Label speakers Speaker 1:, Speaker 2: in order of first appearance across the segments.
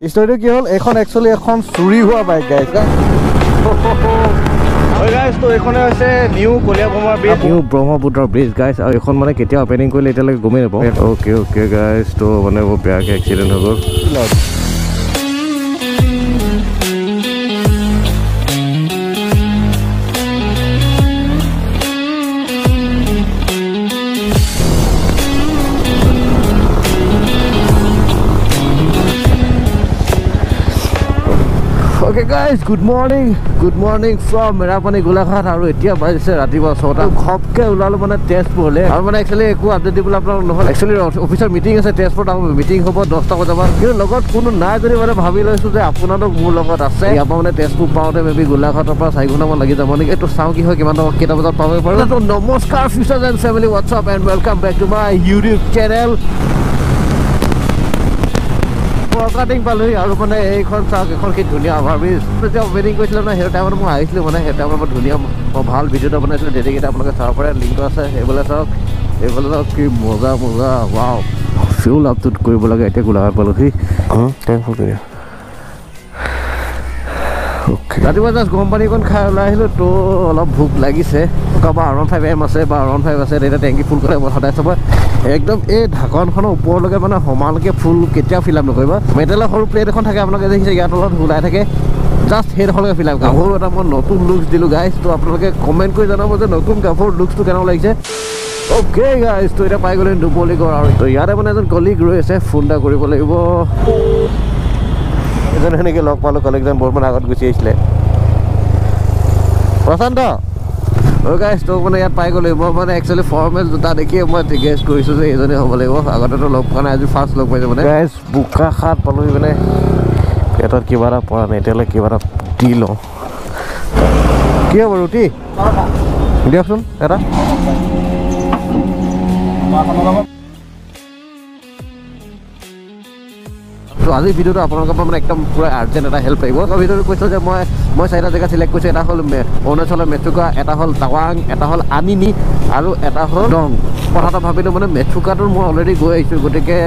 Speaker 1: Story কি হল এখন actually এখন চুৰি হোৱা বাইক গাইজ হয় গাইজ তো এখনে আছে new Kaliabhomora bridge new Brahmaputra bridge guys আৰু এখন মানে কেতিয়া ওপেনিং কৰিলে এতিয়ালৈকে গমেই নাপাওঁ ওকে গাইজ তো মানে বহুত বেয়াকৈ এক্সিডেণ্ট হৈ গ'ল Okay guys, good morning from Merapani Golaghat আৰু এতিয়া বাজিছে ৰাতিপুৱা 6টা খপকে ওলালো মানে তেজপুৰলে আৰু মানে একচুয়ালি একো আপডেট দিবলৈ আপোনাক নহল একচুয়ালি অফিচৰ মিটিং আছে তেজপুৰত আৰু মিটিং হ'ব 10টা বজাত কিন্তু লগত কোনো নাই যদি মানে ভাবি লৈছো যে আপোনালোক মোৰ লগত আছে ইয়াৰ পৰা মানে তেজপুৰ পাওঁতে মেবি গোলাঘাটৰ পৰা 4 ঘণ্টামান লাগি যাব নেকি এইটো চাওঁ কি হয় কিমান কেইটা বজাত পাব পাৰো তো নমস্কাৰ future and family WhatsApp and welcome back to my YouTube channel কাটিং পালোহি আৰু মানে এইখন চাওক এখন কি ধুনীয়া অভাৰব্ৰিজ যেতিয়া ওপেনিং কৰিছিলে মানে সেই টাইমত মই আহিছিলোঁ মানে সেই টাইমত মই ধুনীয়া ভাল ভিডিঅ' এটা বনাইছিলোঁ ডেডিকেট আপোনালোকে চাব পাৰে লিংকটো আছে এইফালে চাওক কি মজা ৱাও ফিউল আপটোত কৰিব লাগে এতিয়া গোলাঘাট পালোহি ৰাতিপুৱা জাষ্ট গৰম পানীকণ খাই ওলাই আহিলোঁ তো অলপ ভোক লাগিছে কাৰোবাৰ R15M আছে বা R15 আছে তেতিয়া টেংকি ফুল কৰে মই সদায় চাব একদম এই ঢাকনখনৰ ওপৰলৈকে মানে সমানকৈ ফুল কেতিয়াও ফিল আপ নকৰিব মেটেলৰ সৰু প্লেট এখন থাকে আপোনালোকে দেখিছে ইয়াৰ তলত ওলাই থাকে জাষ্ট সেইডোখৰলৈকে ফিল আপ গাভৰু এটা মই নতুন লুকছ দিলোঁ গাইজ তো আপোনালোকে কমেণ্ট কৰি জনাব যে নতুন গাভৰুৰ লুকছটো কেনেকুৱা লাগিছে অ'কে গাইজ তো এতিয়া পাই গ'লে দুপলিগড় আৰু তো ইয়াতে মানে এজন কলিগ ৰৈ আছে ফোন এটা কৰিব লাগিব এজন সেনেকৈ লগ পালোঁ কলিগজন বৰ্তমান আগত গুচি আহিছিলে প্ৰশান্ত গাইজ তো মানে ইয়াত পাই গ'লো মই মানে একচুৱেলি ফৰ্মেল জোতা দেখিয়ে মই গেছ কৰিছোঁ যে এইজনে হ'ব লাগিব আগতেতো লগ পোৱা নাই আজি ফাৰ্ষ্ট লগ পাইছোঁ মানে গাইজ বোকা খাত পালোহি মানে পেটত কিবা এটা পৰা নাই এতিয়ালৈ কিবা এটা দি লওঁ কি হ'ব ৰুটি দিয়কচোন এটা তো আজিৰ ভিডিঅ'টো আপোনালোকৰ পৰা মানে একদম পুৰা আৰ্জেণ্ট এটা হেল্প লাগিব ভিডিঅ'টো কৈছোঁ যে মই 4টা জেগা চিলেক্ট কৰিছোঁ এটা হ'ল অৰুণাচলৰ মেচুকা এটা হ'ল টাৱাং এটা হ'ল আনিনি আৰু এটা হ'ল দং কথাটো ভাবিলোঁ মানে মেচুকাটো মই অলৰেডি গৈ আহিছোঁ গতিকে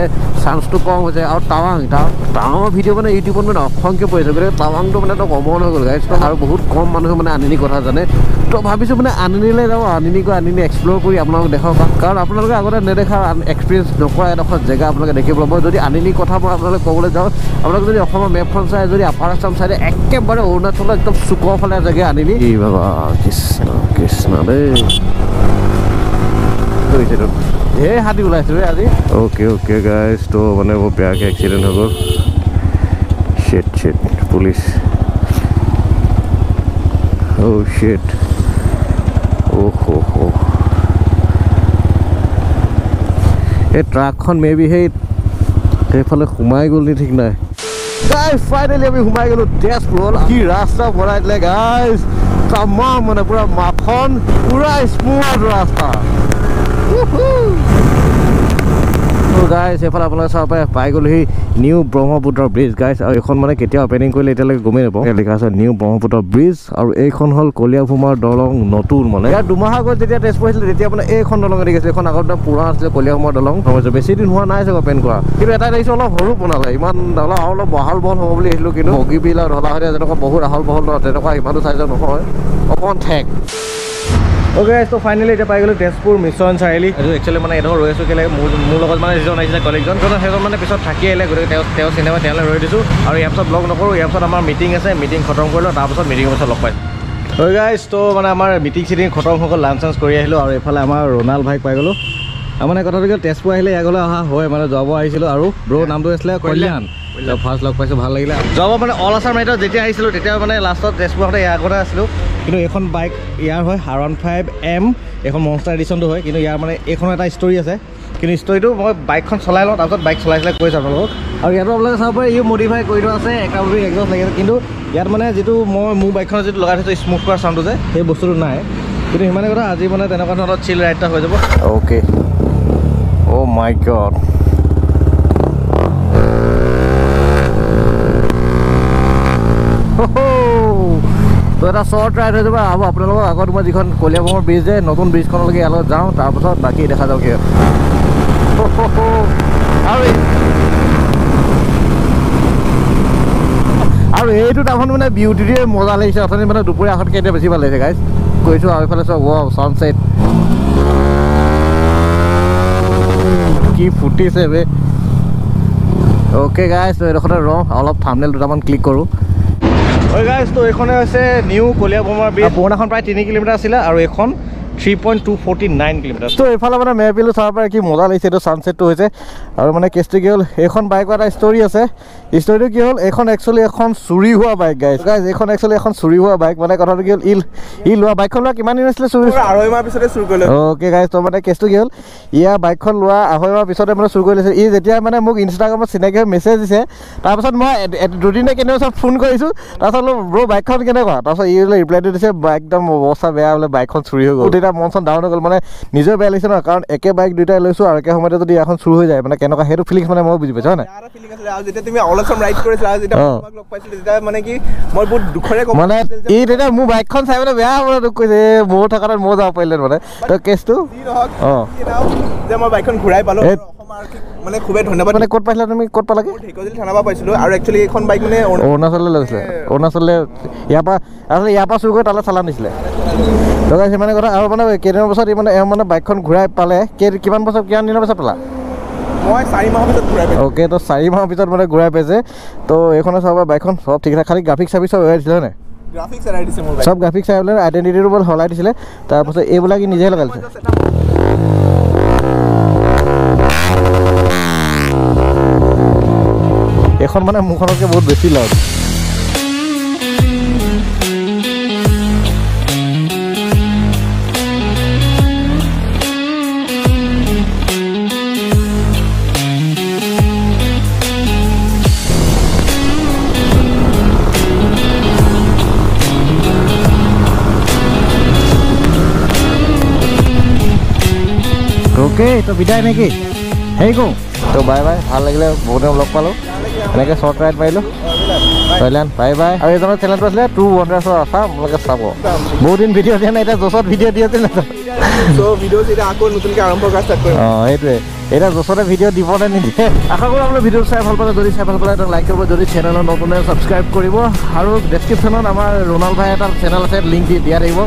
Speaker 1: চান্সটো কম হৈছে আৰু টাৱাঙৰ ভিডিঅ' মানে ইউটিউবত মানে অসংখ্য পৰিছে গতিকে টাৱাংটো মানে এটা কমন হৈ গ'ল গাইজ আৰু বহুত কম মানুহে মানে আনিনি কথা জানে তো ভাবিছোঁ মানে আনিনিলৈ যাওঁ আনিনি এক্সপ্ল'ৰ কৰি আপোনালোকক দেখাওঁ কাৰণ আপোনালোকে আগতে নেদেখা এক্সপিৰিয়েঞ্চ নকৰা এডোখৰ জেগা আপোনালোকে দেখিব মই যদি আনিনি কথা মই আপোনালোকে ক'বলৈ যাওঁ আপোনালোকে যদি অসমৰ মেপখন চাই যদি আপাৰ আছাম চাইডে একেবাৰে অৰুণাচলৰ একদম চুকৰ ফালে জেগা আনিনি এই বাবা কৃষ্ণ দেই ঢেৰ হাতী ওলাইছে ৰে আজি অ'কে গাইজ তো মানে বহুত বেয়াকৈ এক্সিডেণ্ট হৈ গ'ল শেট পুলিচ শেট এই ট্ৰাকখন মেবি সেইফালে সোমাই গ'ল নি ঠিক নাই গাইজ ফাইনেলি আমি সোমাই গ'লোঁ তেজপুৰ কি ৰাস্তা বনাই দিলে গাইজ তামাম মানে পুৰা মাখন পুৰা স্মুথ ৰাস্তা গাইজ এইফালে আপোনালোকে চাব পাৰে পাই গ'লোহি নিউ ব্ৰহ্মপুত্ৰ ব্ৰিজ গাইজ আৰু এইখন মানে কেতিয়া ওপেনিং কৰিলে এতিয়ালৈকে গমেই নাপাওঁ লিখা আছে নিউ ব্ৰহ্মপুত্ৰ ব্ৰিজ আৰু এইখন হ'ল কলিয়াভোমাৰ দলং নতুন মানে ইয়াত দুমাহ আগত যেতিয়া তেজপুৰ আহিছিলে তেতিয়া মানে এইখন দলং দেখিছে এইখন আগতে পুৰণা আছিলে কলিয়াভোমাৰ দলং সমস্যা বেছি দিন হোৱা নাই চাগে অপেন কৰা কিন্তু এটা দেখিছোঁ অলপ সৰু বনালে ইমান দলং আৰু অলপ বহাল বহল হ'ব বুলি আহিছিলোঁ কিন্তু বগীবিল আৰু ঢলাশদিয়া যেনেকুৱা বহুত আহল বহল নহয় তেনেকুৱা ইমানো চাইজৰ নহয় অকণমান ঠেক অ'কে তো ফাইনেলি এতিয়া পাই গ'লোঁ তেজপুৰ মিছন চাৰিআলি এইটো একচুৱেলি মানে এডোখৰ ৰৈ আছোঁ কেলৈ মোৰ লগত মানে যিজন আহিছিলে কলিগজন সেইজন মানে পিছত থাকি আহিলে গতিকে তেওঁ চিনেমা তেওঁলৈ ৰৈ দিছোঁ আৰু ইয়াৰ পিছত ব্লগ নকৰোঁ ইয়াৰ পিছত আমাৰ মিটিং আছে মিটিং খতম কৰিলোঁ তাৰপিছত মিটিঙৰ পিছত লগ পাইছোঁ হয় গাইজ তো মানে আমাৰ মিটিং খতম হৈ গ'ল লাঞ্চ চাঞ্চ কৰি আহিলোঁ আৰু এইফালে আমাৰ ৰোনাল্ড ভাইক পাই গ'লোঁ মানে কথাটো কি তেজপুৰ আহিলে ইয়ালৈ অহা হয় মানে যাব আহিছিলোঁ আৰু ব্ৰ' নামটো আছিলে কল্যাণ ফাৰ্ষ্ট লগ পাইছোঁ ভাল লাগিলে যাব মানে অল আছাম ৰাইডত যেতিয়া আহিছিলোঁ তেতিয়া মানে লাষ্টত তেজপুৰতে ইয়াৰ আগতে আছিলোঁ কিন্তু এইখন বাইক ইয়াৰ হয় R15M এইখন মনষ্টাৰ এডিশ্যনটো হয় কিন্তু ইয়াৰ মানে এইখনৰ এটা ষ্টৰি আছে কিন্তু ষ্টৰিটো মই বাইকখন চলাই লওঁ তাৰপিছত বাইক চলাই কৈছোঁ আপোনালোকক আৰু ইয়াতো আপোনালোকে চাব পাৰে ইও মডিফাই কৰি থোৱা আছে একাউণ্ট একজষ্ট লাগিছে কিন্তু ইয়াত মানে যিটো মই মোৰ বাইকখনত যিটো লগাই থৈছোঁ স্মুথ কৰা চাউণ্ডটো যে সেই বস্তুটো নাই কিন্তু সিমানে কথা আজি মানে তেনেকুৱা ধৰণৰ চিল ৰাইড এটা হৈ যাব অ'কে অ' মাই গড তো এটা শ্বৰ্ট ৰাইড হৈ যাব আৰু আপোনালোকক আগত মই যিখন কলিয়াভোমাৰ ব্ৰিজ যে নতুন ব্ৰিজখনলৈকে ইয়ালৈ যাওঁ তাৰপাছত বাকী দেখা যাওক আৰু আৰু এইটো টাউন মানে বিউটিৰে মজা লাগিছে অথনি মানে দুপৰীয়া আহতকৈ এতিয়া বেছি ভাল লাগিছে গাইজ কৈছোঁ আৰু এইফালে চোৱা ৱাও ছানছেট কি ফুটিছে বে অ'কে গাইজ তো এইডোখৰতে অলপ থাম্বনেইল দুটামান ক্লিক কৰোঁ হয় গাইজ তো এইখনে হৈছে নিউ কলিয়াভোমোৰা ব্ৰিজ পুৰণাখন প্ৰায় 3 কিলোমিটাৰ আছিলে আৰু এইখন 3.249 কিলোমিটাৰ তো এইফালে মানে মেপিলো চাব পাৰে কি মজা লাগিছে এইটো ছানছেটটো হৈছে আৰু মানে কেছটো কি হ'ল এইখন বাইকৰ এটা ষ্টৰি আছে ষ্টৰিটো কি হ'ল এইখন একচুৱেলি এখন চুৰি হোৱা বাইক গাইজ এইখন একচুৱেলি এখন চুৰি হোৱা বাইক মানে কথাটো কি হ'ল ই লোৱা বাইকখন লোৱা কিমান দিন আছিলে চুৰি 2.5 মাহ পিছতে চুৰি কৰিলে অ'কে গাইজ তো মানে কেছটো কি হ'ল ইয়াৰ বাইকখন লোৱা 2.5 মাহ পিছতে মানে চুৰি কৰি লৈছে ই যেতিয়া মানে মোক ইনষ্টাগ্ৰামত চিনাকি হৈ মেছেজ দিছে তাৰপাছত মই দুদিনে কেনেকুৱা পিছত ফোন কৰিছোঁ তাৰপাছত ব্ৰ' বাইকখন কেনেকুৱা তাৰপাছত ই বোলে ৰিপ্লাইটো দিছে একদম অৱস্থা বেয়া বোলে বাইকখন চুৰি হৈ গ'ল তেতিয়া মন চন ডাউন হৈ গ'ল মানে নিজৰ বেয়া লাগিছে ন কাৰণ একে বাইক দুইটাই লৈছোঁ আৰু একে সময়তে যদি এখন চুৰ হৈ যায় মানে কেনেকুৱা সেইটো ফিলিংছ মানে মই বুজি পাইছোঁ হয় নাই যেতিয়া তুমি অলপমান ৰাইড কৰিছিলা যেতিয়া তোমাক লগ পাইছিলোঁ তেতিয়া মানে কি মই বহুত দুখৰে ক'ম মানে ই তেতিয়া মোৰ বাইকখন চাই মানে বেয়া হ'বলৈ দুখ কৰিছে মোৰ থকাত মই যাব পাৰিলে মানে তো কেছটো অঁ যে মই বাইকখন ঘূৰাই পালোঁ মানে খুবেই ধন্যবাদ মানে ক'ত পাইছিলা তুমি ক'ত পালাগে ঢেকীয়াজুলি থানা পৰা পাইছিলোঁ আৰু একচুৱেলি এইখন বাইক মানে অৰুণাচললৈ লৈছিলে অৰুণাচললৈ ইয়াৰ পৰা চুৰ কৰি তালৈ চালান দিছিলে লগাইছে মানে কথা আৰু মানে কেইদিনৰ পাছত মানে মানে বাইকখন ঘূৰাই পালে কিমান দিনৰ পাছত পালা মই 4 মাহৰ পিছত ঘূৰাই পাইছোঁ অ'কে তো 4 মাহৰ পিছত মানে ঘূৰাই পাইছে তো এইখনে চাব বাইকখন চব ঠিক ঠাক খালি গ্ৰাফিক্স চাৰ্ভিচ চব এৰাই দিছিলে হয় নাই গ্ৰাফিক্স এৰাই দিছে মোৰ চব গ্ৰাফিক্স চাই পেলাই আইডেণ্টিটিটো বৰ সলাই দিছিলে তাৰপাছত এইবিলাক নিজে লগাই দিছে এখন মানে মোৰখনতকৈ বহুত বেছি লাভ অ'কে তো বিদায় নেকি হেৰি কওঁ তো বাই বাই ভাল লাগিলে বহুত দিন লগ পালোঁ এনেকৈ শ্বৰ্ট ৰাইড মাৰিলোঁ থাইলেণ্ড বাই বাই আৰু এইজনৰ চেনেলটো আছিলে ট্ৰু ৱণ্ডাৰ্ছৰ আশা আপোনালোকে চাব বহুত দিন ভিডিঅ' দিয়া নাই এতিয়া জছত ভিডিঅ' দি আছিল অঁ সেইটোৱে এতিয়া জছতে ভিডিঅ' দিব নে নিদিয়ে আশা কৰোঁ আপোনালোকে ভিডিঅ'টো চাই ভাল পালে যদি চাই ভাল পালে লাইক কৰিব যদি চেনেলত নতুন ছাবস্ক্ৰাইব কৰিব আৰু ডেছক্ৰিপশ্যনত আমাৰ ৰোনাল ভাই এটা চেনেল আছে লিংক দিয়া থাকিব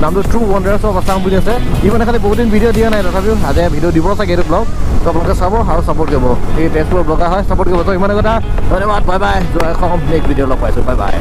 Speaker 1: নামটো ট্ৰু ৱণ্ডাৰ্ছ অফ আছাম বুলি আছে ই মানে খালি বহুত দিন ভিডিঅ' দিয়া নাই তথাপিও আজি ভিডিঅ' দিব চাগে এইটো ব্লগ তো আপোনালোকে চাব আৰু ছাপোৰ্ট কৰিব এই তেজপুৰৰ ব্লগাৰ হয় ছাপোৰ্ট কৰিব তো ইমানে কথা ধন্যবাদ বাই বাই নেক্সট ভিডিঅ' লগ পাইছোঁ বাই বাই